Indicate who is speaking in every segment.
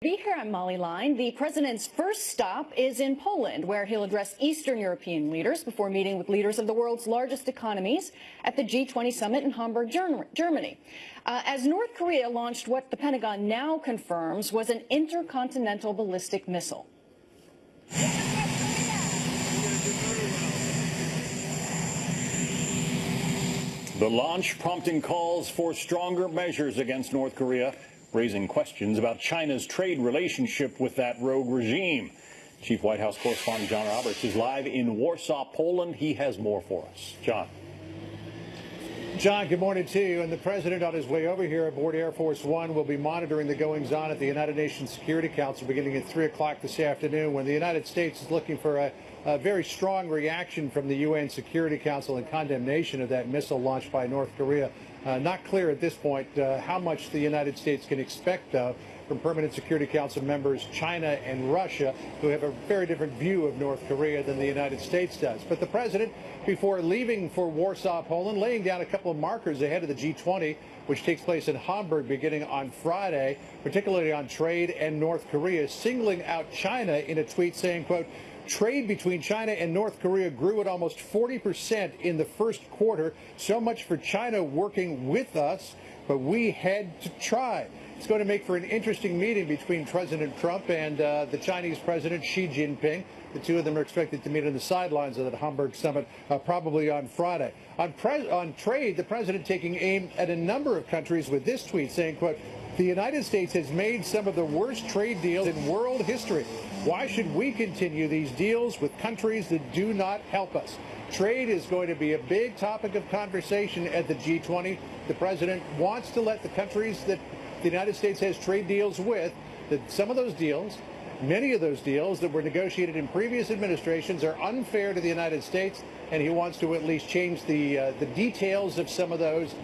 Speaker 1: Be here, I'm Molly Line. The president's first stop is in Poland, where he'll address Eastern European leaders before meeting with leaders of the world's largest economies at the G20 summit in Hamburg, Germany. As North Korea launched what the Pentagon now confirms was an intercontinental ballistic missile.
Speaker 2: The launch prompting calls for stronger measures against North Korea, raising questions about China's trade relationship with that rogue regime. Chief White House correspondent John Roberts is live in Warsaw, Poland. He has more for us.
Speaker 3: John, good morning to you. And the president on his way over here aboard Air Force One will be monitoring the goings-on at the United Nations Security Council beginning at 3 o'clock this afternoon, when the United States is looking for a very strong reaction from the UN Security Council in condemnation of that missile launched by North Korea. Not clear at this point how much the United States can expect from Permanent Security Council members China and Russia, who have a very different view of North Korea than the United States does. But the president, before leaving for Warsaw, Poland, laying down a couple of markers ahead of the G20, which takes place in Hamburg beginning on Friday, particularly on trade and North Korea, singling out China in a tweet saying, quote, "Trade between China and North Korea grew at almost 40% in the first quarter. So much for China working with us, but we had to try." It's going to make for an interesting meeting between President Trump and the Chinese President Xi Jinping. The two of them are expected to meet on the sidelines of the Hamburg summit probably on Friday. On trade, the president taking aim at a number of countries with this tweet saying, quote, "The United States has made some of the worst trade deals in world history. Why should we continue these deals with countries that do not help us?" Trade is going to be a big topic of conversation at the G20. The president wants to let the countries that the United States has trade deals with, that some of those deals, many of those deals that were negotiated in previous administrations, are unfair to the United States, and he wants to at least change the details of some of those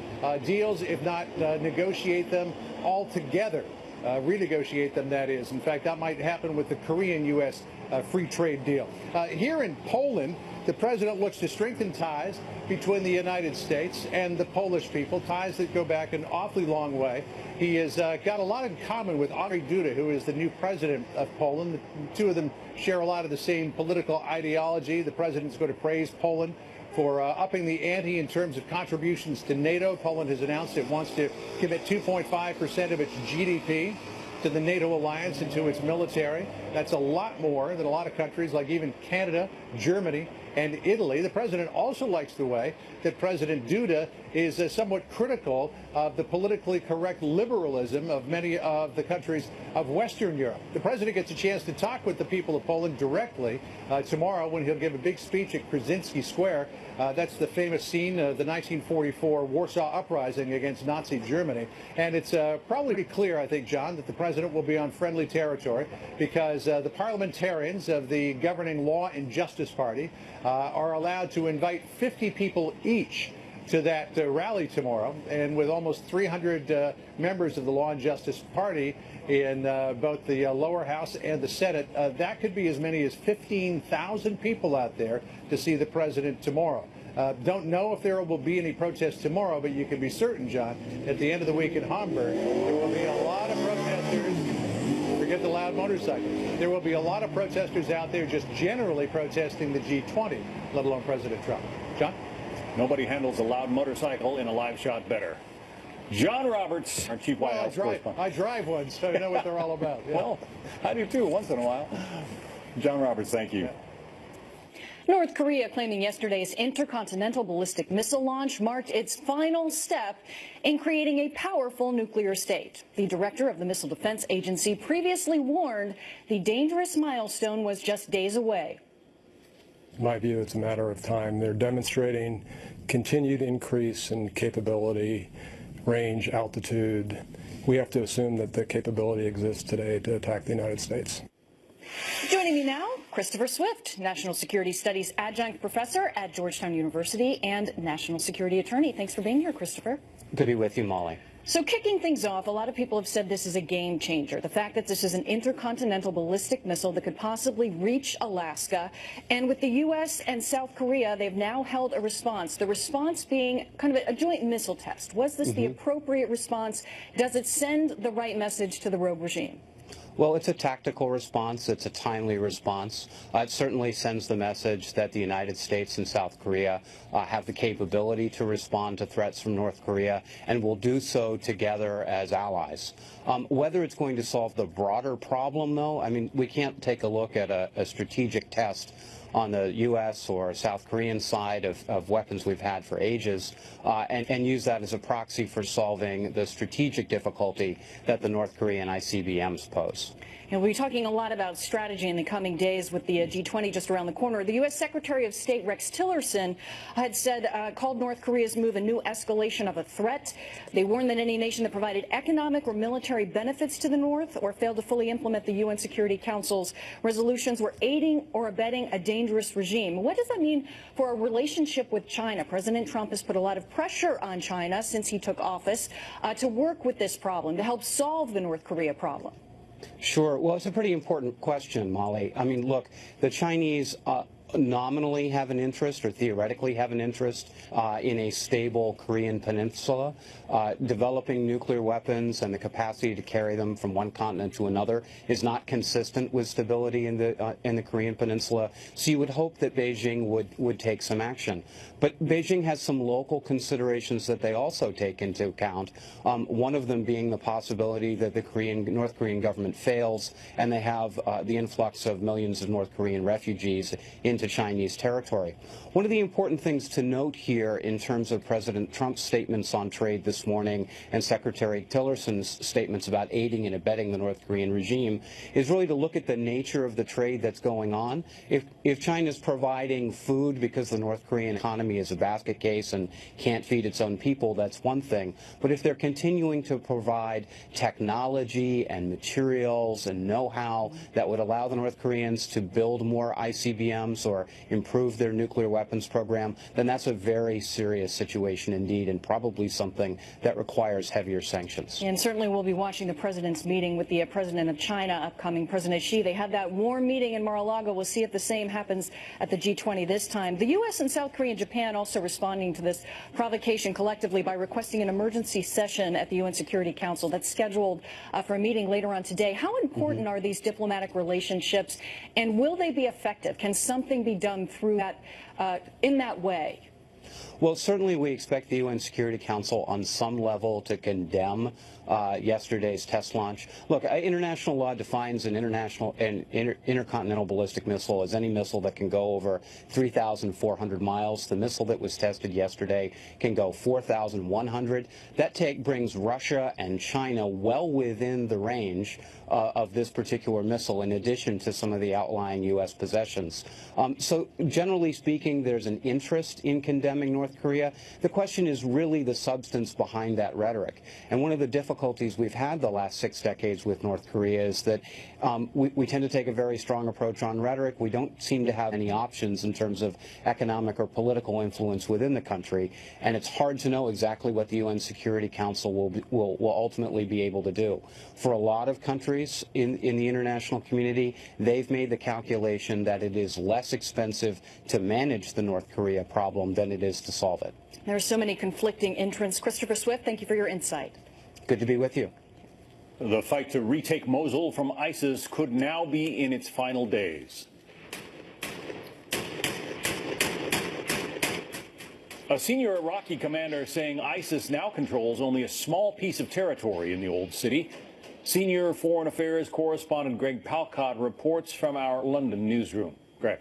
Speaker 3: deals, if not negotiate them altogether. Renegotiate them, that is. In fact, that might happen with the Korean-U.S. free trade deal. Here in Poland, the president looks to strengthen ties between the United States and the Polish people, ties that go back an awfully long way. He has got a lot in common with Andrzej Duda, who is the new president of Poland. The two of them share a lot of the same political ideology. The president's going to praise Poland for upping the ante in terms of contributions to NATO. Poland has announced it wants to commit 2.5% of its GDP to the NATO alliance and to its military. That's a lot more than a lot of countries like even Canada, Germany, and Italy. The president also likes the way that President Duda is somewhat critical of the politically correct liberalism of many of the countries of Western Europe. The president gets a chance to talk with the people of Poland directly tomorrow when he'll give a big speech at Krasinski Square. That's the famous scene of the 1944 Warsaw Uprising against Nazi Germany. And it's probably clear, I think, John, that the president will be on friendly territory because the parliamentarians of the governing Law and Justice Party are allowed to invite 50 people each to that rally tomorrow. And with almost 300 members of the Law and Justice Party in both the lower house and the Senate, that could be as many as 15,000 people out there to see the president tomorrow. Don't know if there will be any protests tomorrow, but you can be certain, John, at the end of the week in Hamburg, there will be a lot of protesters. Forget the loud motorcycle. There will be a lot of protesters out there just generally protesting the G20, let alone President Trump. John?
Speaker 2: Nobody handles a loud motorcycle in a live shot better. John Roberts, our Chief White House correspondent.
Speaker 3: I drive one, so I know what they're all about. Yeah.
Speaker 2: Well, I do too, once in a while. John Roberts, thank you.
Speaker 3: Yeah.
Speaker 1: North Korea claiming yesterday's intercontinental ballistic missile launch marked its final step in creating a powerful nuclear state. The director of the Missile Defense Agency previously warned the dangerous milestone was just days away.
Speaker 4: In my view, it's a matter of time. They're demonstrating continued increase in capability, range, altitude. We have to assume that the capability exists today to attack the United States.
Speaker 1: Joining me now, Christopher Swift, National Security Studies Adjunct Professor at Georgetown University and National Security Attorney. Thanks for being here, Christopher.
Speaker 5: Good to be with you, Molly.
Speaker 1: So kicking things off, a lot of people have said this is a game changer. The fact that this is an intercontinental ballistic missile that could possibly reach Alaska. And with the U.S. and South Korea, they've now held a response. The response being kind of a joint missile test. Was this the appropriate response? Does it send the right message to the rogue regime?
Speaker 5: Well, it's a tactical response. It's a timely response. It certainly sends the message that the United States and South Korea have the capability to respond to threats from North Korea and will do so together as allies. Whether it's going to solve the broader problem, though, I mean, we can't take a look at a strategic test on the U.S. or South Korean side of weapons we've had for ages and use that as a proxy for solving the strategic difficulty that the North Korean ICBMs pose.
Speaker 1: And we'll be talking a lot about strategy in the coming days with the G20 just around the corner. The U.S. Secretary of State Rex Tillerson had said, called North Korea's move a new escalation of a threat. They warned that any nation that provided economic or military benefits to the North or failed to fully implement the UN Security Council's resolutions were aiding or abetting a dangerous regime. What does that mean for our relationship with China? President Trump has put a lot of pressure on China since he took office to work with this problem, to help solve the North Korea problem.
Speaker 5: Sure. Well, it's a pretty important question, Molly. I mean, look, the Chinese nominally have an interest or theoretically have an interest in a stable Korean peninsula. Developing nuclear weapons and the capacity to carry them from one continent to another is not consistent with stability in the Korean peninsula. So you would hope that Beijing would take some action. But Beijing has some local considerations that they also take into account, one of them being the possibility that the North Korean government fails and they have the influx of millions of North Korean refugees into Chinese territory. One of the important things to note here in terms of President Trump's statements on trade this morning and Secretary Tillerson's statements about aiding and abetting the North Korean regime is really to look at the nature of the trade that's going on. If China's providing food because the North Korean economy is a basket case and can't feed its own people, that's one thing. But if they're continuing to provide technology and materials and know-how that would allow the North Koreans to build more ICBMs or improve their nuclear weapons program, then that's a very serious situation indeed and probably something that requires heavier sanctions.
Speaker 1: And certainly we'll be watching the president's meeting with the president of China upcoming, President Xi. They had that warm meeting in Mar-a-Lago. We'll see if the same happens at the G20 this time. The U.S. and South Korea and Japan also responding to this provocation collectively by requesting an emergency session at the UN Security Council that's scheduled for a meeting later on today. How important are these diplomatic relationships, and will they be effective? Can something be done through that, in that way?
Speaker 5: Well, certainly we expect the UN Security Council on some level to condemn yesterday's test launch. Look, international law defines an intercontinental ballistic missile as any missile that can go over 3,400 miles. The missile that was tested yesterday can go 4,100. That brings Russia and China well within the range of this particular missile, in addition to some of the outlying U.S. possessions. So generally speaking, there's an interest in condemning North Korea. The question is really the substance behind that rhetoric. And one of the difficulties we've had the last 6 decades with North Korea is that we tend to take a very strong approach on rhetoric. We don't seem to have any options in terms of economic or political influence within the country. And it's hard to know exactly what the UN Security Council will ultimately be able to do. For a lot of countries in the international community, they've made the calculation that it is less expensive to manage the North Korea problem than it is to solve it.
Speaker 1: There are so many conflicting interests. Christopher Swift, thank you for your insight.
Speaker 5: Good to be with you.
Speaker 2: The fight to retake Mosul from ISIS could now be in its final days. A senior Iraqi commander saying ISIS now controls only a small piece of territory in the old city. Senior Foreign Affairs correspondent Greg Palcott reports from our London newsroom. Greg.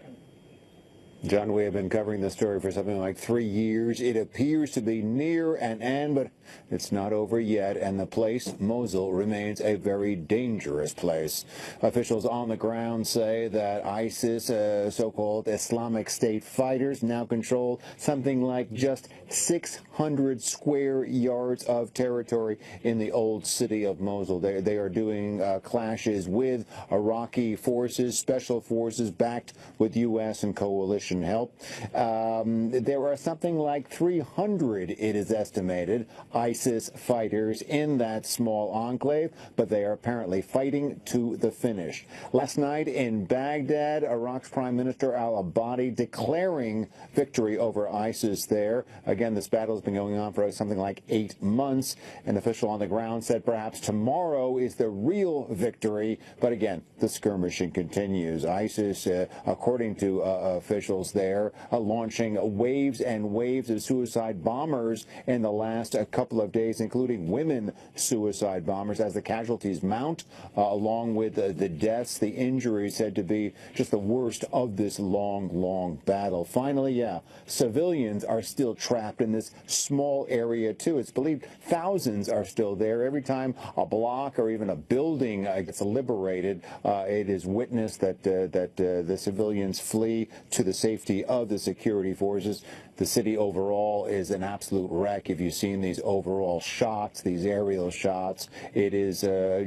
Speaker 6: John, we have been covering this story for something like 3 years. It appears to be near an end, but it's not over yet, and the place, Mosul, remains a very dangerous place. Officials on the ground say that ISIS, so-called Islamic State fighters, now control something like just 600 square yards of territory in the old city of Mosul. They are doing clashes with Iraqi forces, special forces backed with U.S. and coalition help. There are something like 300, it is estimated, ISIS fighters in that small enclave, but they are apparently fighting to the finish. Last night in Baghdad, Iraq's Prime Minister al-Abadi declaring victory over ISIS there. Again, this battle has been going on for something like 8 months. An official on the ground said perhaps tomorrow is the real victory, but again, the skirmishing continues. ISIS, according to officials there, launching waves and waves of suicide bombers in the last couple of days, including women suicide bombers, as the casualties mount, along with the deaths, the injuries said to be just the worst of this long battle. Finally, yeah, civilians are still trapped in this small area, too. It's believed thousands are still there. Every time a block or even a building gets liberated, it is witnessed that the civilians flee to the safety of the security forces. The city overall is an absolute wreck. If you've seen these overall shots, these aerial shots, it is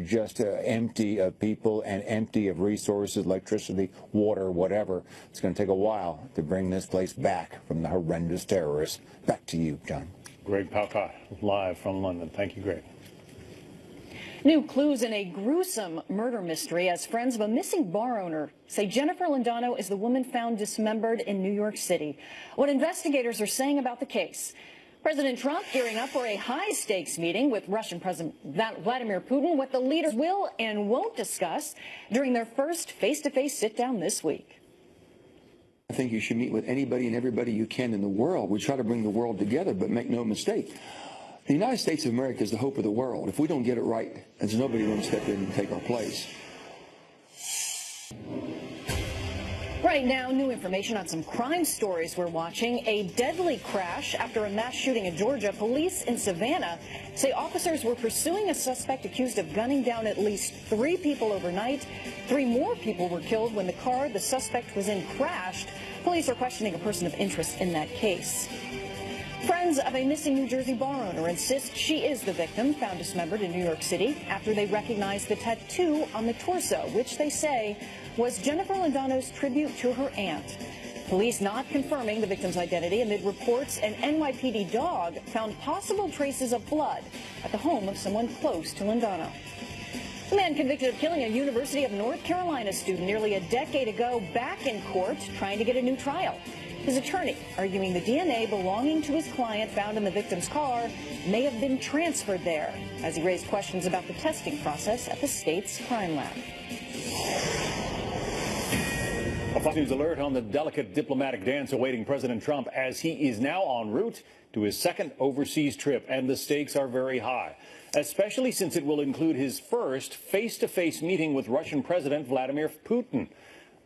Speaker 6: just empty of people and empty of resources, electricity, water, whatever. It's going to take a while to bring this place back from the horrendous terrorists. Back to you, John.
Speaker 2: Greg Palcott, live from London. Thank you, Greg.
Speaker 1: New clues in a gruesome murder mystery as friends of a missing bar owner say Jennifer Lindano is the woman found dismembered in New York City. What investigators are saying about the case. President Trump gearing up for a high-stakes meeting with Russian President Vladimir Putin, what the leaders will and won't discuss during their first face-to-face sit-down this week.
Speaker 7: I think you should meet with anybody and everybody you can in the world. We try to bring the world together, but make no mistake. The United States of America is the hope of the world. If we don't get it right, there's nobody going to step in and take our place.
Speaker 1: Right now, new information on some crime stories we're watching. A deadly crash after a mass shooting in Georgia. Police in Savannah say officers were pursuing a suspect accused of gunning down at least 3 people overnight. 3 more people were killed when the car the suspect was in crashed. Police are questioning a person of interest in that case. Friends of a missing New Jersey bar owner insist she is the victim found dismembered in New York City after they recognized the tattoo on the torso, which they say was Jennifer Lindano's tribute to her aunt. Police not confirming the victim's identity amid reports an NYPD dog found possible traces of blood at the home of someone close to Lindano. The man convicted of killing a University of North Carolina student nearly a decade ago back in court trying to get a new trial. His attorney arguing the DNA belonging to his client found in the victim's car may have been transferred there as he raised questions about the testing process at the state's crime lab.
Speaker 2: A Fox News alert on the delicate diplomatic dance awaiting President Trump as he is now en route to his second overseas trip, and the stakes are very high, especially since it will include his first face-to-face meeting with Russian President Vladimir Putin.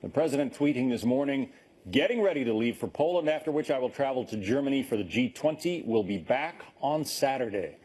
Speaker 2: The president tweeting this morning, "Getting ready to leave for Poland, after which I will travel to Germany for the G20. We'll be back on Saturday."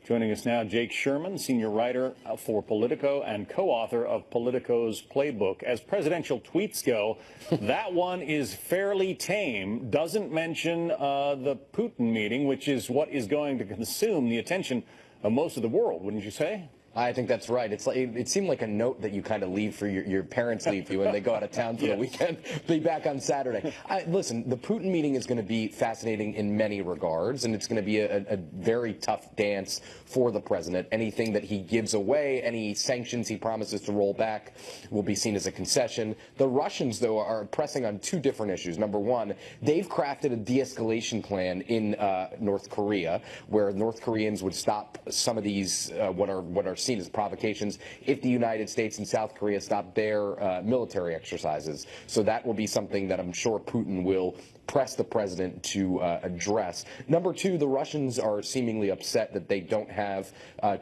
Speaker 2: Joining us now, Jake Sherman, senior writer for Politico and co-author of Politico's Playbook. As presidential tweets go, that one is fairly tame, doesn't mention the Putin meeting, which is what is going to consume the attention of most of the world, wouldn't you say?
Speaker 8: I think that's right. It's like it seemed like a note that you kind of leave for your parents leave for you when they go out of town for the weekend. Be back on Saturday. Listen, the Putin meeting is going to be fascinating in many regards, and it's going to be a very tough dance for the president. Anything that he gives away, any sanctions he promises to roll back, will be seen as a concession. The Russians, though, are pressing on 2 different issues. Number one, they've crafted a de-escalation plan in North Korea, where North Koreans would stop some of these what are seen as provocations if the United States and South Korea stop their military exercises. So that will be something that I'm sure Putin will press the president to address. Number 2, the Russians are seemingly upset that they don't have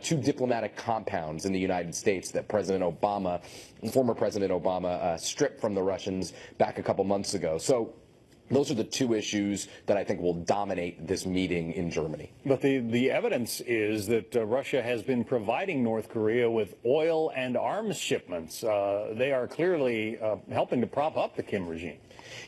Speaker 8: 2 diplomatic compounds in the United States that former President Obama stripped from the Russians back a couple months ago. So those are the 2 issues that I think will dominate this meeting in Germany.
Speaker 2: But the evidence is that Russia has been providing North Korea with oil and arms shipments. They are clearly helping to prop up the Kim regime.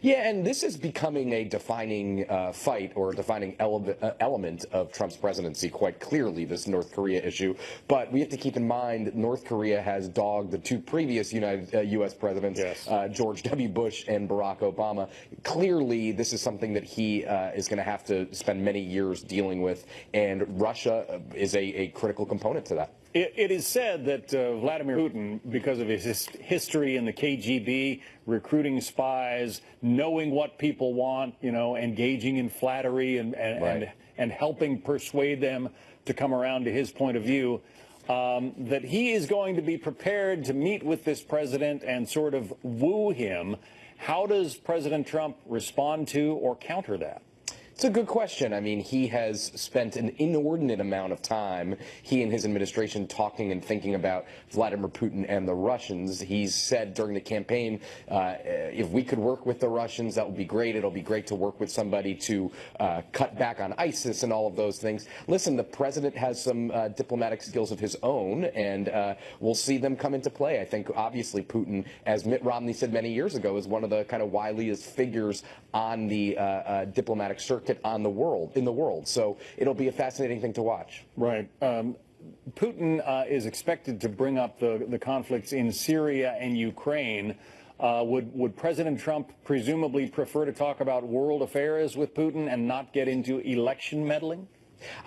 Speaker 8: Yeah, and this is becoming a defining fight or a defining element of Trump's presidency, quite clearly, this North Korea issue. But we have to keep in mind that North Korea has dogged the 2 previous U.S. presidents, George W. Bush and Barack Obama. Clearly, clearly this is something that he is going to have to spend many years dealing with, and Russia is a critical component to that.
Speaker 2: It is said that Vladimir Putin, because of his history in the KGB, recruiting spies, knowing what people want, you know, engaging in flattery and helping persuade them to come around to his point of view, that he is going to be prepared to meet with this president and sort of woo him. How does President Trump respond to or counter that?
Speaker 8: It's a good question. I mean, he has spent an inordinate amount of time, he and his administration, talking and thinking about Vladimir Putin and the Russians. He's said during the campaign, if we could work with the Russians, that would be great. It'll be great to work with somebody to cut back on ISIS and all of those things. Listen, the president has some diplomatic skills of his own, and we'll see them come into play. I think, obviously, Putin, as Mitt Romney said many years ago, is one of the kind of wiliest figures on the diplomatic circuit in the world. So it'll be a fascinating thing to watch.
Speaker 2: Right. Putin is expected to bring up the conflicts in Syria and Ukraine. Would President Trump presumably prefer to talk about world affairs with Putin and not get into election meddling?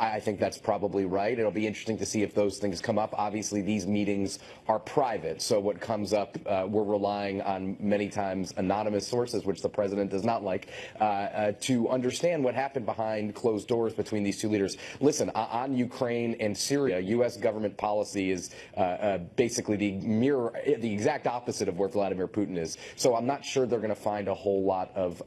Speaker 8: I think that's probably right. It'll be interesting to see if those things come up. Obviously, these meetings are private, so what comes up, we're relying on many times anonymous sources, which the president does not like, to understand what happened behind closed doors between these two leaders. Listen, on Ukraine and Syria, U.S. government policy is basically the exact opposite of where Vladimir Putin is. So I'm not sure they're going to find a whole lot of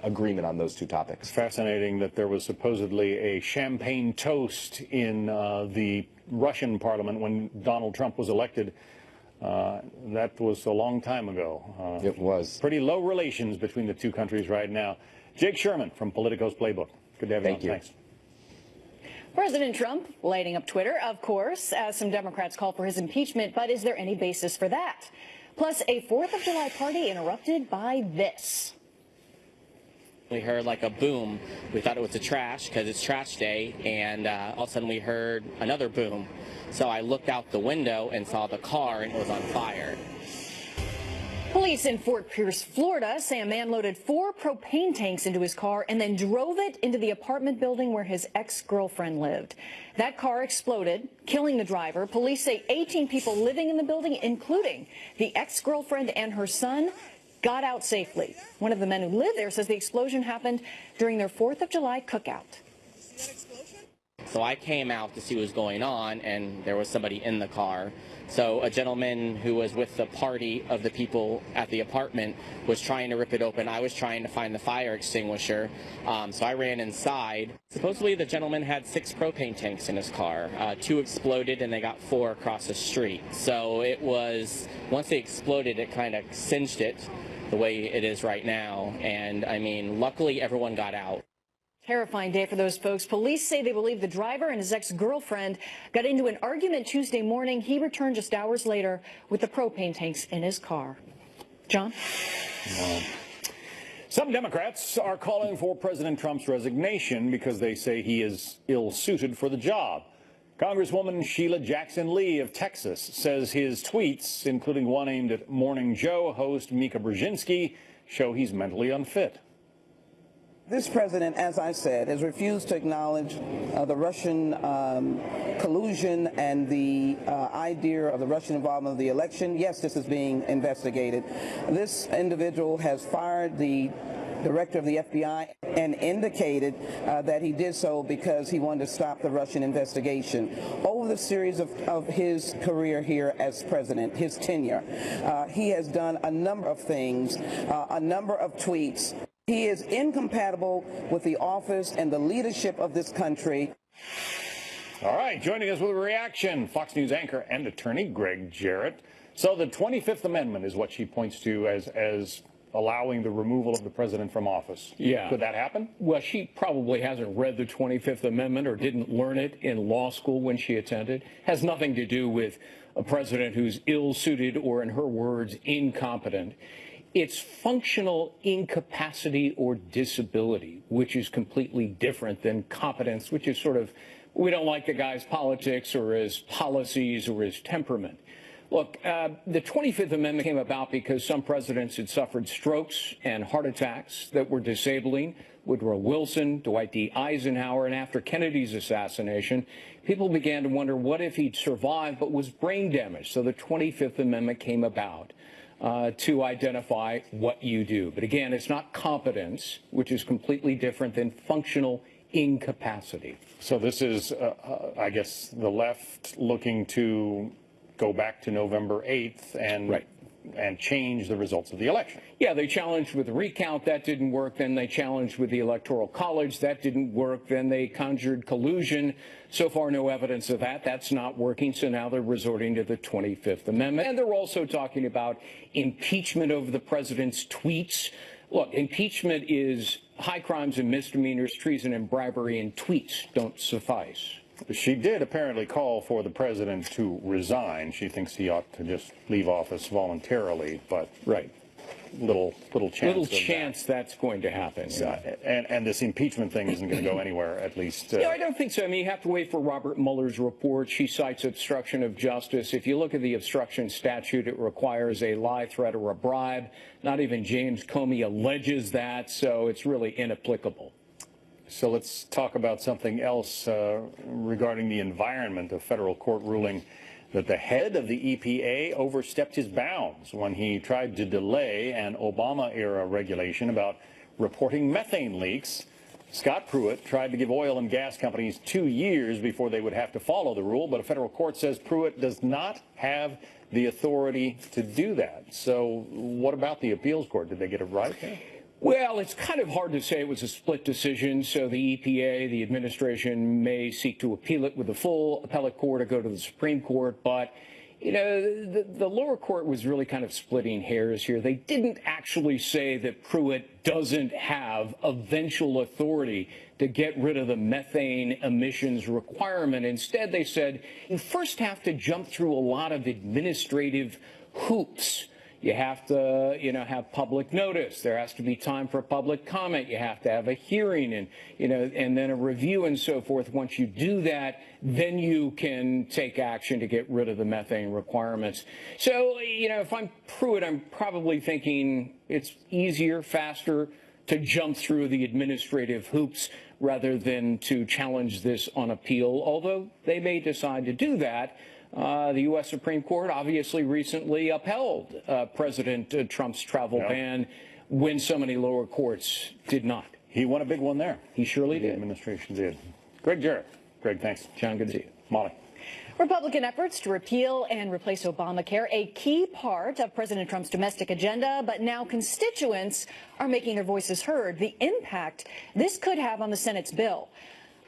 Speaker 8: agreement on those two topics.
Speaker 2: Fascinating that there was supposedly a champagne toast in the Russian parliament when Donald Trump was elected. That was a long time ago.
Speaker 8: It was.
Speaker 2: Pretty low relations between the two countries right now. Jake Sherman from Politico's Playbook. Good to have you on.
Speaker 8: Thank you.
Speaker 2: Thanks.
Speaker 1: President Trump lighting up Twitter, of course, as some Democrats call for his impeachment. But is there any basis for that? Plus, a 4th of July party interrupted by this.
Speaker 9: We heard like a boom. We thought it was the trash because it's trash day, and all of a sudden we heard another boom. So I looked out the window and saw the car, and it was on fire.
Speaker 1: Police in Fort Pierce, Florida, say a man loaded 4 propane tanks into his car and then drove it into the apartment building where his ex-girlfriend lived. That car exploded, killing the driver. Police say 18 people living in the building, including the ex-girlfriend and her son, got out safely. One of the men who lived there says the explosion happened during their 4th of July cookout.
Speaker 9: So I came out to see what was going on, and there was somebody in the car. So a gentleman who was with the party of the people at the apartment was trying to rip it open. I was trying to find the fire extinguisher, so I ran inside. Supposedly the gentleman had 6 propane tanks in his car. 2 exploded, and they got 4 across the street. So it was, once they exploded, it kind of singed it the way it is right now. And I mean, luckily everyone got out.
Speaker 1: Terrifying day for those folks. Police say they believe the driver and his ex-girlfriend got into an argument Tuesday morning. He returned just hours later with the propane tanks in his car. John?
Speaker 2: Some Democrats are calling for President Trump's resignation because they say he is ill-suited for the job. Congresswoman Sheila Jackson Lee of Texas says his tweets, including one aimed at Morning Joe host Mika Brzezinski, show he's mentally unfit.
Speaker 10: This president, as I said, has refused to acknowledge the Russian collusion and the idea of the Russian involvement in the election. Yes, this is being investigated. This individual has fired the director of the FBI and indicated that he did so because he wanted to stop the Russian investigation. Over the series of his career here as president, his tenure, he has done a number of things, a number of tweets. He is incompatible with the office and the leadership of this country.
Speaker 2: All right, joining us with a reaction, Fox News anchor and attorney Greg Jarrett. So the 25th Amendment is what she points to as allowing the removal of the president from office.
Speaker 11: Yeah.
Speaker 2: Could that happen?
Speaker 11: Well, she probably hasn't read the 25th Amendment or didn't learn it in law school when she attended. Has nothing to do with a president who's ill-suited or, in her words, incompetent. It's functional incapacity or disability, which is completely different than competence, which is sort of, we don't like the guy's politics or his policies or his temperament. Look, the 25th Amendment came about because some presidents had suffered strokes and heart attacks that were disabling. Woodrow Wilson, Dwight D. Eisenhower, and after Kennedy's assassination, people began to wonder what if he'd survived but was brain damaged. So the 25th Amendment came about to identify what you do. But again, it's not competence, which is completely different than functional incapacity.
Speaker 2: So this is, I guess, the left looking to go back to November 8th and change the results of the election.
Speaker 11: Yeah, they challenged with the recount. That didn't work. Then they challenged with the Electoral College. That didn't work. Then they conjured collusion. So far, no evidence of that. That's not working. So now they're resorting to the 25th Amendment. And they're also talking about impeachment over the president's tweets. Look, impeachment is high crimes and misdemeanors, treason and bribery, and tweets don't suffice.
Speaker 2: She did apparently call for the president to resign. She thinks he ought to just leave office voluntarily, but little chance
Speaker 11: that's going to happen.
Speaker 2: And this impeachment thing isn't going to go anywhere, at least.
Speaker 11: Yeah, I don't think so. I mean, you have to wait for Robert Mueller's report. She cites obstruction of justice. If you look at the obstruction statute, it requires a lie, threat, or a bribe. Not even James Comey alleges that, so it's really inapplicable.
Speaker 2: So let's talk about something else regarding the environment. A federal court ruling that the head of the EPA overstepped his bounds when he tried to delay an Obama-era regulation about reporting methane leaks. Scott Pruitt tried to give oil and gas companies 2 years before they would have to follow the rule, but a federal court says Pruitt does not have the authority to do that. So what about the appeals court? Did they get it right?
Speaker 11: Well, it's kind of hard to say it was a split decision, so the EPA, the administration, may seek to appeal it with the full appellate court or go to the Supreme Court, but, you know, the lower court was really kind of splitting hairs here. They didn't actually say that Pruitt doesn't have eventual authority to get rid of the methane emissions requirement. Instead, they said you first have to jump through a lot of administrative hoops. You have to, have public notice. There has to be time for public comment. You have to have a hearing and, and then a review and so forth. Once you do that, then you can take action to get rid of the methane requirements. So, if I'm Pruitt, I'm probably thinking it's easier, faster to jump through the administrative hoops rather than to challenge this on appeal, although they may decide to do that. The U.S. Supreme Court obviously recently upheld President Trump's travel ban when so many lower courts did not.
Speaker 2: He won a big one there.
Speaker 11: He surely did.
Speaker 2: The administration did. Greg Jarrett. Greg, thanks.
Speaker 11: John, good to see you.
Speaker 2: Molly.
Speaker 1: Republican efforts to repeal and replace Obamacare, a key part of President Trump's domestic agenda, but now constituents are making their voices heard. The impact this could have on the Senate's bill.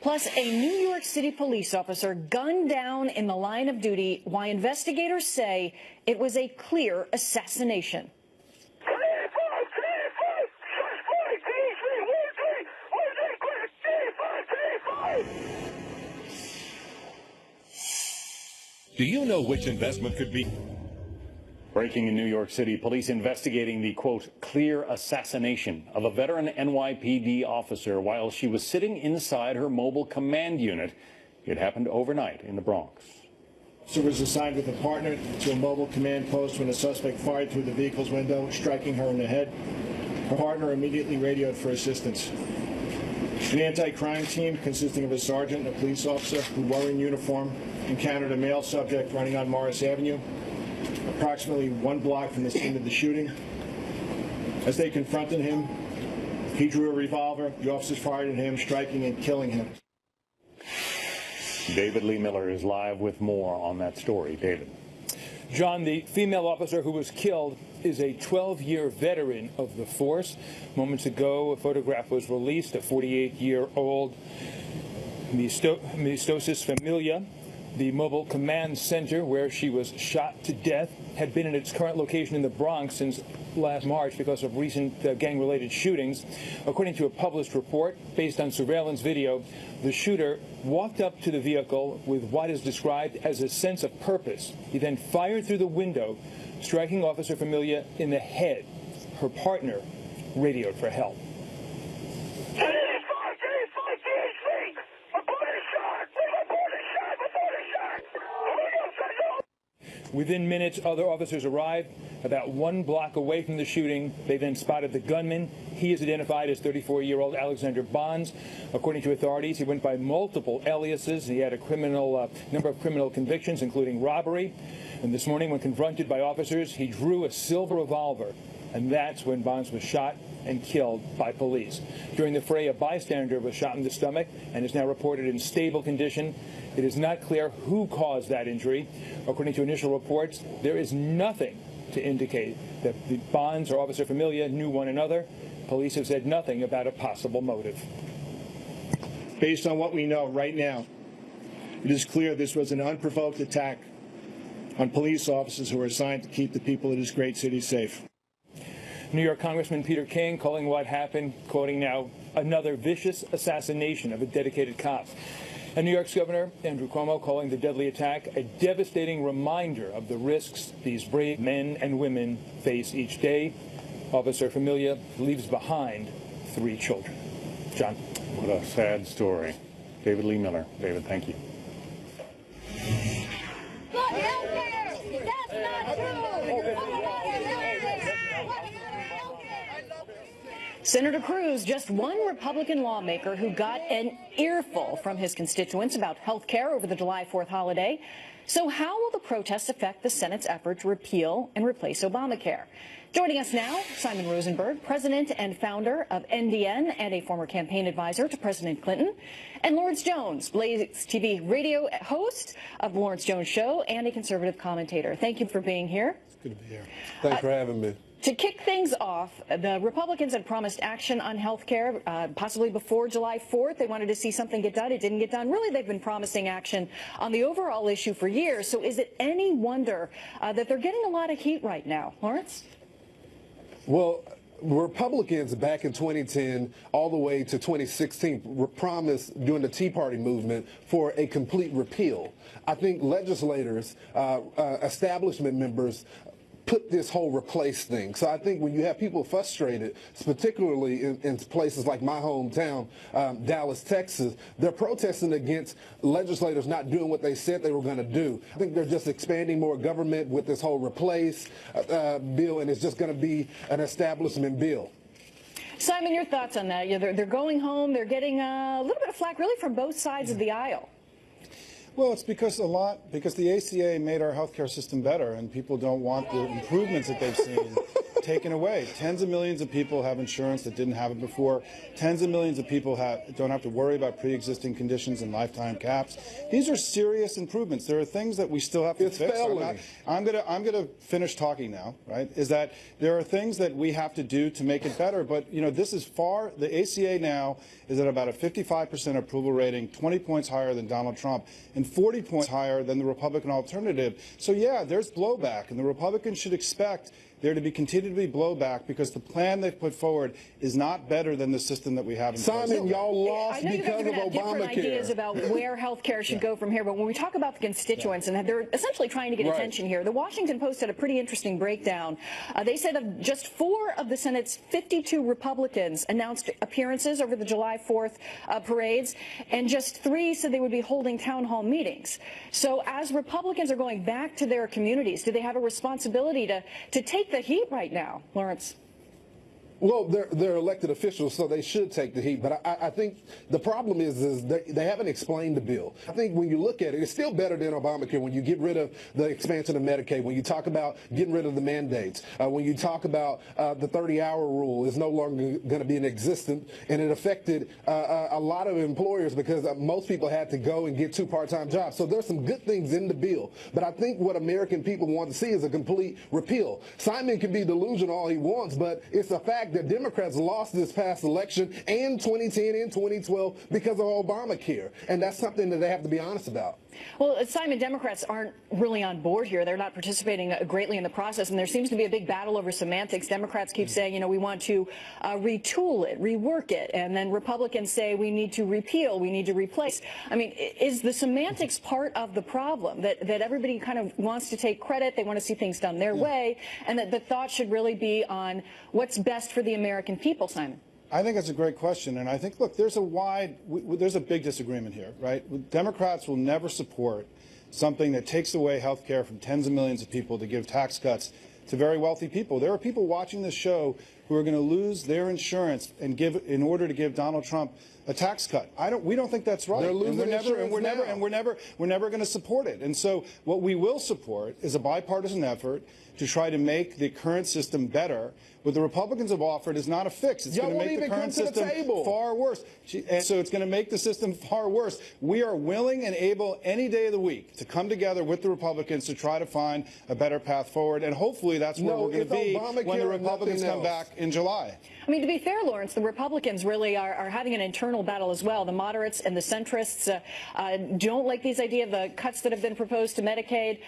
Speaker 1: Plus, a New York City police officer gunned down in the line of duty, why investigators say it was a clear assassination.
Speaker 12: Do you know which investment could be?
Speaker 2: Breaking in New York City, police investigating the, quote, clear assassination of a veteran NYPD officer while she was sitting inside her mobile command unit. It happened overnight in the Bronx.
Speaker 13: Officer was assigned with a partner to a mobile command post when the suspect fired through the vehicle's window, striking her in the head. Her partner immediately radioed for assistance. An anti-crime team consisting of a sergeant and a police officer who were in uniform encountered a male subject running on Morris Avenue, approximately 1 block from the scene of the shooting. As they confronted him, he drew a revolver. The officers fired at him, striking and killing him.
Speaker 2: David Lee Miller is live with more on that story. David.
Speaker 14: John, the female officer who was killed is a 12-year veteran of the force. Moments ago, a photograph was released. A 48-year-old Mistosis Familia. The mobile command center where she was shot to death had been in its current location in the Bronx since last March because of recent gang-related shootings. According to a published report based on surveillance video, the shooter walked up to the vehicle with what is described as a sense of purpose. He then fired through the window, striking Officer Familia in the head. Her partner radioed for help. Within minutes, other officers arrived about 1 block away from the shooting. They then spotted the gunman. He is identified as 34-year-old Alexander Bonds. According to authorities, he went by multiple aliases. He had a number of criminal convictions, including robbery. And this morning, when confronted by officers, he drew a silver revolver. And that's when Bonds was shot and killed by police. During the fray, a bystander was shot in the stomach and is now reported in stable condition. It is not clear who caused that injury. According to initial reports, there is nothing to indicate that the Bonds or Officer Familia knew one another. Police have said nothing about a possible motive.
Speaker 13: Based on what we know right now, it is clear this was an unprovoked attack on police officers who are assigned to keep the people of this great city safe.
Speaker 14: New York Congressman Peter King calling what happened, quoting now, another vicious assassination of a dedicated cop. And New York's Governor Andrew Cuomo calling the deadly attack a devastating reminder of the risks these brave men and women face each day. Officer Familia leaves behind 3 children. John.
Speaker 2: What a sad story. David Lee Miller. David, thank you.
Speaker 1: Senator Cruz, just one Republican lawmaker who got an earful from his constituents about health care over the July 4th holiday. So how will the protests affect the Senate's effort to repeal and replace Obamacare? Joining us now, Simon Rosenberg, president and founder of NDN and a former campaign advisor to President Clinton, and Lawrence Jones, Blaze TV radio host of The Lawrence Jones Show and a conservative commentator. Thank you for being here.
Speaker 15: It's good to be here. Thanks for having me.
Speaker 1: To kick things off, the Republicans had promised action on health care, possibly before July 4th. They wanted to see something get done. It didn't get done. Really, they've been promising action on the overall issue for years. So is it any wonder that they're getting a lot of heat right now? Lawrence?
Speaker 15: Well, Republicans back in 2010 all the way to 2016 promised during the Tea Party movement for a complete repeal. I think legislators, establishment members, put this whole replace thing. So I think when you have people frustrated, particularly in places like my hometown, Dallas, Texas, they're protesting against legislators not doing what they said they were going to do. I think they're just expanding more government with this whole replace bill, and it's just going to be an establishment bill.
Speaker 1: Simon, your thoughts on that? Yeah, they're going home. They're getting a little bit of flack, really, from both sides of the aisle.
Speaker 16: Well, it's because the ACA made our healthcare system better, and people don't want the improvements that they've seen taken away. Tens of millions of people have insurance that didn't have it before. Tens of millions of people don't have to worry about pre-existing conditions and lifetime caps. These are serious improvements. There are things that we still have to fix. I'm gonna finish talking now, right? Is that there are things that we have to do to make it better, but you know, this is the ACA now is at about a 55% approval rating, 20 points higher than Donald Trump, and 40 points higher than the Republican alternative. So yeah, there's blowback, and the Republicans should expect there to continue to be blowback because the plan they put forward is not better than the system that we have in place.
Speaker 15: Simon, y'all lost because of Obamacare.
Speaker 1: I know you guys are going to have different ideas about where health care should go from here, but when we talk about the constituents, and they're essentially trying to get attention here, the Washington Post had a pretty interesting breakdown. They said of just 4 of the Senate's 52 Republicans announced appearances over the July 4th parades, and just 3 said they would be holding town hall meetings. So as Republicans are going back to their communities, do they have a responsibility to take the heat right now, Lawrence?
Speaker 15: Well, they're elected officials, so they should take the heat. But I think the problem is they haven't explained the bill. I think when you look at it, it's still better than Obamacare when you get rid of the expansion of Medicaid, when you talk about getting rid of the mandates, when you talk about the 30-hour rule is no longer going to be in existence, and it affected a lot of employers because most people had to go and get 2 part-time jobs. So there's some good things in the bill. But I think what American people want to see is a complete repeal. Simon can be delusional all he wants, but it's a fact that Democrats lost this past election and 2010 and 2012 because of Obamacare, and that's something that they have to be honest about.
Speaker 1: Well, Simon, Democrats aren't really on board here. They're not participating greatly in the process, and there seems to be a big battle over semantics. Democrats keep saying, you know, we want to retool it, rework it, and then Republicans say we need to repeal, we need to replace. I mean, is the semantics part of the problem, that everybody kind of wants to take credit, they want to see things done their way, and that the thought should really be on what's best for the American people, Simon?
Speaker 16: I think that's a great question, and I think, look, there's a big disagreement here, right? Democrats will never support something that takes away health care from tens of millions of people to give tax cuts to very wealthy people. There are people watching this show who are going to lose their insurance in order to give Donald Trump a tax cut. We don't think that's right.
Speaker 15: They're losing
Speaker 16: we're never going to support it. And so what we will support is a bipartisan effort to try to make the current system better. What the Republicans have offered is not a fix. It's going to make the current system far worse. And so it's going to make the system far worse. We are willing and able any day of the week to come together with the Republicans to try to find a better path forward. And hopefully that's where we're going to be when the Republicans come back in July.
Speaker 1: I mean, to be fair, Lawrence, the Republicans really are having an internal battle as well. The moderates and the centrists don't like these idea of the cuts that have been proposed to Medicaid.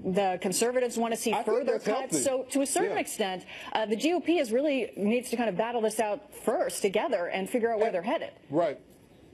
Speaker 1: The conservatives want to see further cuts. So to a certain extent, the GOP really needs to kind of battle this out first together and figure out where they're headed.
Speaker 15: Right.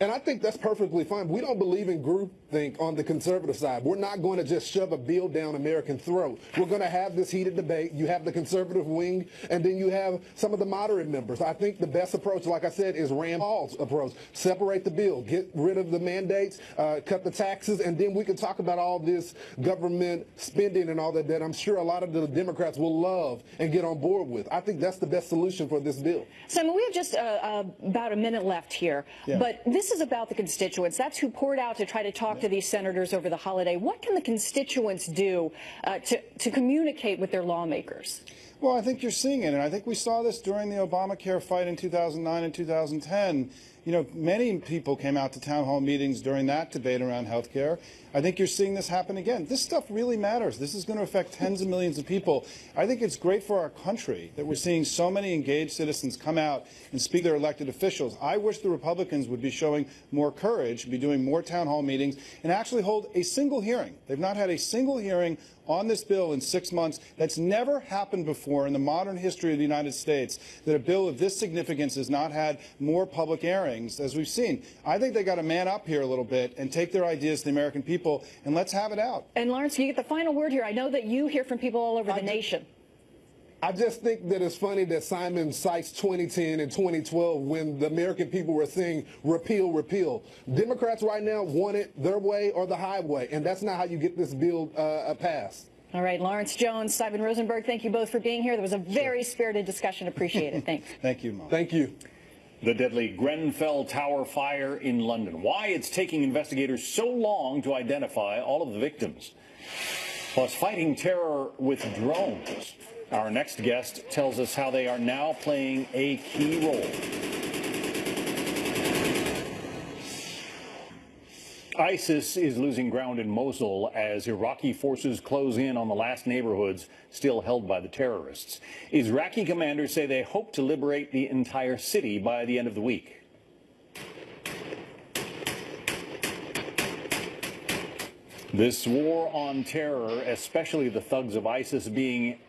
Speaker 15: And I think that's perfectly fine. We don't believe in groupthink on the conservative side. We're not going to just shove a bill down American throat. We're going to have this heated debate. You have the conservative wing, and then you have some of the moderate members. I think the best approach, like I said, is Rand Paul's approach. Separate the bill, get rid of the mandates, cut the taxes, and then we can talk about all this government spending and all that I'm sure a lot of the Democrats will love and get on board with. I think that's the best solution for this bill.
Speaker 1: Simon, we have just about a minute left here, but this is about the constituents. That's who poured out to try to talk to these senators over the holiday. What can the constituents do to communicate with their lawmakers?
Speaker 16: Well, I think you're seeing it, and I think we saw this during the Obamacare fight in 2009 and 2010. You know, many people came out to town hall meetings during that debate around health care. I think you're seeing this happen again. This stuff really matters. This is going to affect tens of millions of people. I think it's great for our country that we're seeing so many engaged citizens come out and speak to their elected officials. I wish the Republicans would be showing more courage, be doing more town hall meetings, and actually hold a single hearing. They've not had a single hearing on this bill in 6 months. That's never happened before in the modern history of the United States, that a bill of this significance has not had more public airings, as we've seen. I think they got to man up here a little bit and take their ideas to the American people, and let's have it out.
Speaker 1: And Lawrence, you get the final word here. I know that you hear from people all over the nation.
Speaker 15: I just think that it's funny that Simon cites 2010 and 2012 when the American people were saying repeal, repeal. Democrats right now want it their way or the highway, and that's not how you get this bill passed.
Speaker 1: All right, Lawrence Jones, Simon Rosenberg, thank you both for being here. There was a very spirited discussion. Appreciate it. Thanks.
Speaker 16: Thank you, Mom.
Speaker 15: Thank you.
Speaker 2: The deadly Grenfell Tower fire in London. Why it's taking investigators so long to identify all of the victims. Plus, fighting terror with drones. Our next guest tells us how they are now playing a key role. ISIS is losing ground in Mosul as Iraqi forces close in on the last neighborhoods still held by the terrorists. Iraqi commanders say they hope to liberate the entire city by the end of the week. This war on terror, especially the thugs of ISIS, being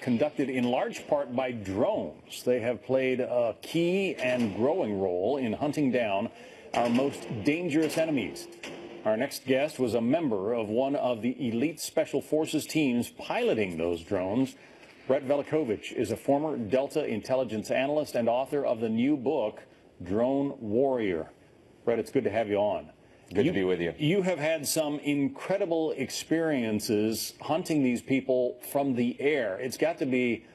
Speaker 2: conducted in large part by drones. They have played a key and growing role in hunting down our most dangerous enemies. Our next guest was a member of one of the elite special forces teams piloting those drones. Brett Velikovich is a former Delta intelligence analyst and author of the new book, Drone Warrior. Brett, it's good to have you on.
Speaker 8: Good to be with you.
Speaker 2: You have had some incredible experiences hunting these people from the air. It's got to be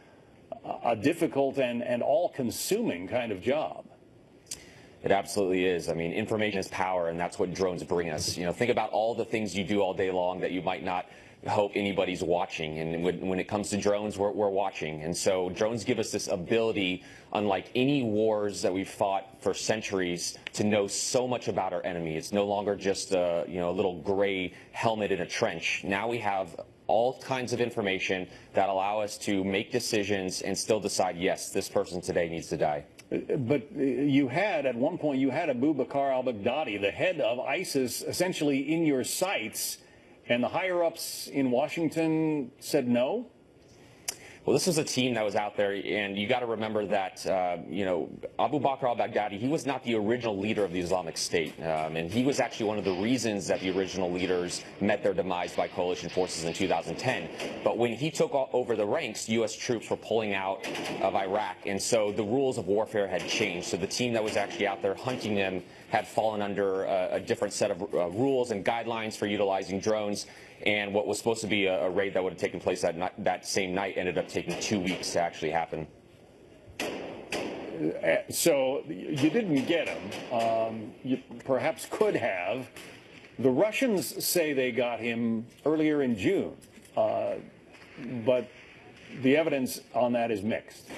Speaker 2: a difficult and all-consuming kind of job.
Speaker 8: It absolutely is. I mean, information is power, and that's what drones bring us. You know, think about all the things you do all day long that you might not hope anybody's watching. And when it comes to drones, we're watching. And so drones give us this ability, unlike any wars that we've fought for centuries, to know so much about our enemy. It's no longer just a little gray helmet in a trench. Now we have all kinds of information that allow us to make decisions and still decide, yes, this person today needs to die.
Speaker 2: But you had, at one point, you had Abu Bakr al-Baghdadi, the head of ISIS, essentially in your sights, and the higher-ups in Washington said no?
Speaker 8: Well, this was a team that was out there, and you got to remember that, Abu Bakr al-Baghdadi, he was not the original leader of the Islamic State, and he was actually one of the reasons that the original leaders met their demise by coalition forces in 2010. But when he took over the ranks, U.S. troops were pulling out of Iraq, and so the rules of warfare had changed. So the team that was actually out there hunting them had fallen under a different set of rules and guidelines for utilizing drones. And what was supposed to be a raid that would have taken place that same night ended up taking 2 weeks to actually happen.
Speaker 2: So you didn't get him. You perhaps could have. The Russians say they got him earlier in June, but the evidence on that is mixed.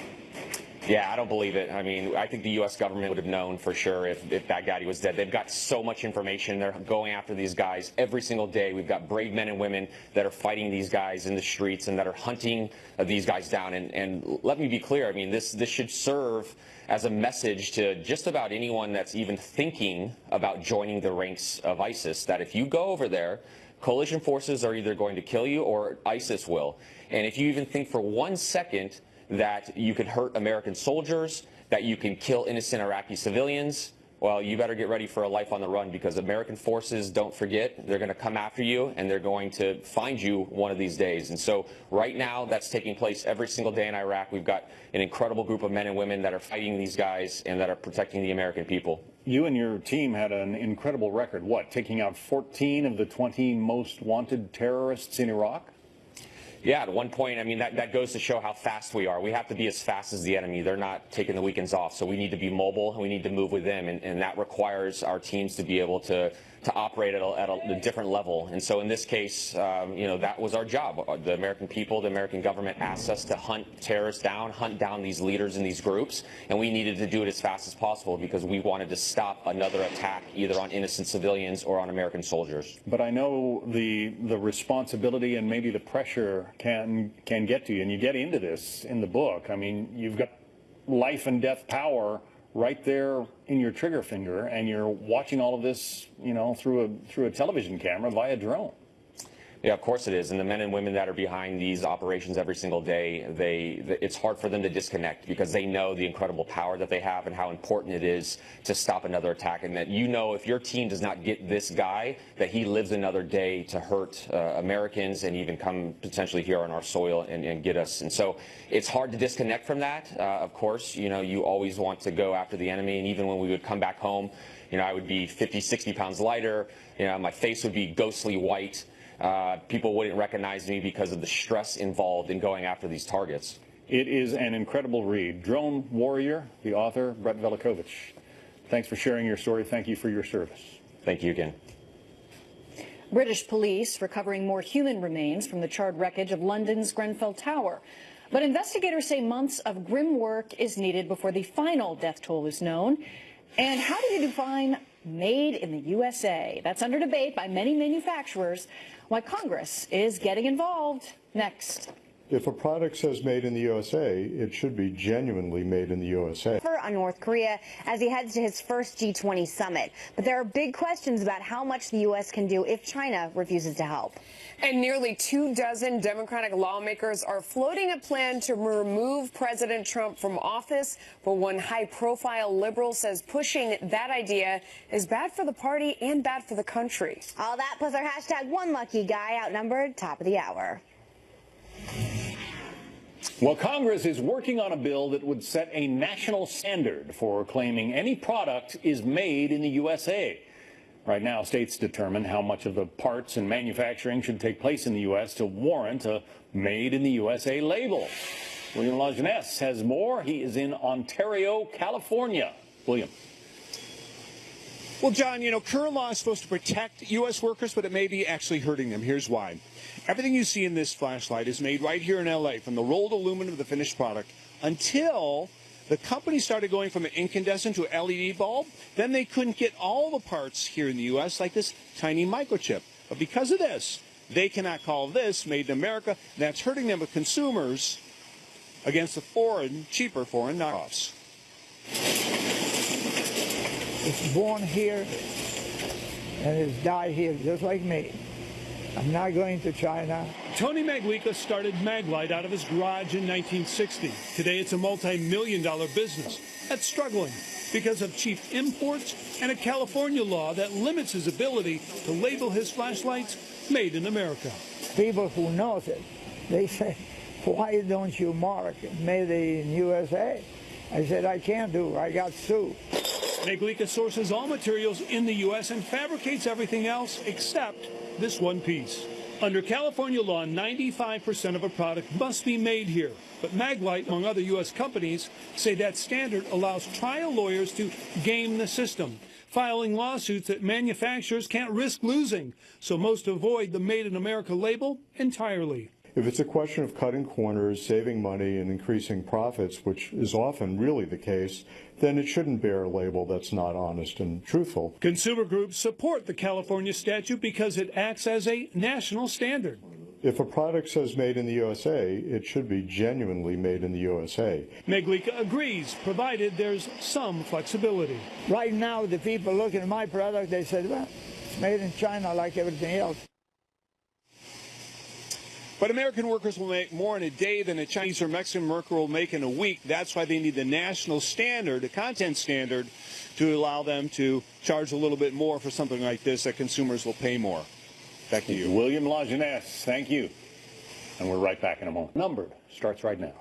Speaker 8: Yeah, I don't believe it. I mean, I think the U.S. government would have known for sure if Baghdadi was dead. They've got so much information. They're going after these guys every single day. We've got brave men and women that are fighting these guys in the streets and that are hunting these guys down. And let me be clear. I mean, this should serve as a message to just about anyone that's even thinking about joining the ranks of ISIS, that if you go over there, coalition forces are either going to kill you or ISIS will. And if you even think for 1 second that you could hurt American soldiers, that you can kill innocent Iraqi civilians, well, you better get ready for a life on the run, because American forces, don't forget, they're going to come after you and they're going to find you one of these days. And so right now that's taking place every single day in Iraq. We've got an incredible group of men and women that are fighting these guys and that are protecting the American people.
Speaker 2: You and your team had an incredible record. What, taking out 14 of the 20 most wanted terrorists in Iraq?
Speaker 8: Yeah, at one point, I mean, that goes to show how fast we are. We have to be as fast as the enemy. They're not taking the weekends off, so we need to be mobile and we need to move with them, and that requires our teams to be able to operate at a different level. And so in this case, that was our job. The American people, the American government asked us to hunt terrorists down, hunt down these leaders in these groups, and we needed to do it as fast as possible because we wanted to stop another attack either on innocent civilians or on American soldiers.
Speaker 2: But I know the responsibility and maybe the pressure can get to you, and you get into this in the book. I mean, you've got life and death power right there in your trigger finger, and you're watching all of this, through a television camera via drone.
Speaker 8: Yeah, of course it is. And the men and women that are behind these operations every single day, it's hard for them to disconnect because they know the incredible power that they have and how important it is to stop another attack. And that, if your team does not get this guy, that he lives another day to hurt Americans and even come potentially here on our soil and get us. And so it's hard to disconnect from that. Of course, you always want to go after the enemy. And even when we would come back home, I would be 50, 60 pounds lighter. My face would be ghostly white. People wouldn't recognize me because of the stress involved in going after these targets.
Speaker 2: It is an incredible read. Drone Warrior, the author, Brett Velikovich. Thanks for sharing your story. Thank you for your service.
Speaker 8: Thank you again.
Speaker 1: British police recovering more human remains from the charred wreckage of London's Grenfell Tower. But investigators say months of grim work is needed before the final death toll is known. And how do you define made in the USA? That's under debate by many manufacturers. Why Congress is getting involved. Next.
Speaker 17: If a product says made in the USA, it should be genuinely made in the USA.
Speaker 18: On North Korea as he heads to his first G20 summit. But there are big questions about how much the U.S. can do if China refuses to help.
Speaker 19: And nearly 24 Democratic lawmakers are floating a plan to remove President Trump from office. But one high-profile liberal says pushing that idea is bad for the party and bad for the country.
Speaker 18: All that plus our hashtag one lucky guy outnumbered top of the hour.
Speaker 2: Well, Congress is working on a bill that would set a national standard for claiming any product is made in the USA. Right now, states determine how much of the parts and manufacturing should take place in the U.S. to warrant a Made in the USA label. William LaJeunesse has more. He is in Ontario, California. William.
Speaker 20: Well, John, current law is supposed to protect U.S. workers, but it may be actually hurting them. Here's why. Everything you see in this flashlight is made right here in L.A., from the rolled aluminum to the finished product, until the company started going from an incandescent to an LED bulb. Then they couldn't get all the parts here in the U.S., like this tiny microchip. But because of this, they cannot call this made in America. That's hurting them with consumers against the cheaper foreign knockoffs.
Speaker 21: It's born here and it's died here, just like me. I'm not going to China.
Speaker 22: Tony Maglica started Maglite out of his garage in 1960. Today it's a multi-million-dollar business that's struggling because of cheap imports and a California law that limits his ability to label his flashlights made in America.
Speaker 21: People who knows it, they say, why don't you mark made in USA? I said, I can't do it. I got sued.
Speaker 22: Maglica sources all materials in the U.S. and fabricates everything else except this one piece. Under California law, 95% of a product must be made here. But Maglite, among other U.S. companies, say that standard allows trial lawyers to game the system, filing lawsuits that manufacturers can't risk losing. So most avoid the Made in America label entirely.
Speaker 17: If it's a question of cutting corners, saving money, and increasing profits, which is often really the case, then it shouldn't bear a label that's not honest and truthful.
Speaker 22: Consumer groups support the California statute because it acts as a national standard.
Speaker 17: If a product says made in the USA, it should be genuinely made in the USA.
Speaker 22: Maglica agrees, provided there's some flexibility.
Speaker 21: Right now, the people looking at my product, they said, well, it's made in China like everything else.
Speaker 20: But American workers will make more in a day than a Chinese or Mexican worker will make in a week. That's why they need the national standard, a content standard, to allow them to charge a little bit more for something like this that consumers will pay more. Back to you.
Speaker 2: William Lajeunesse, thank you. And we're right back in a moment. Numbered starts right now.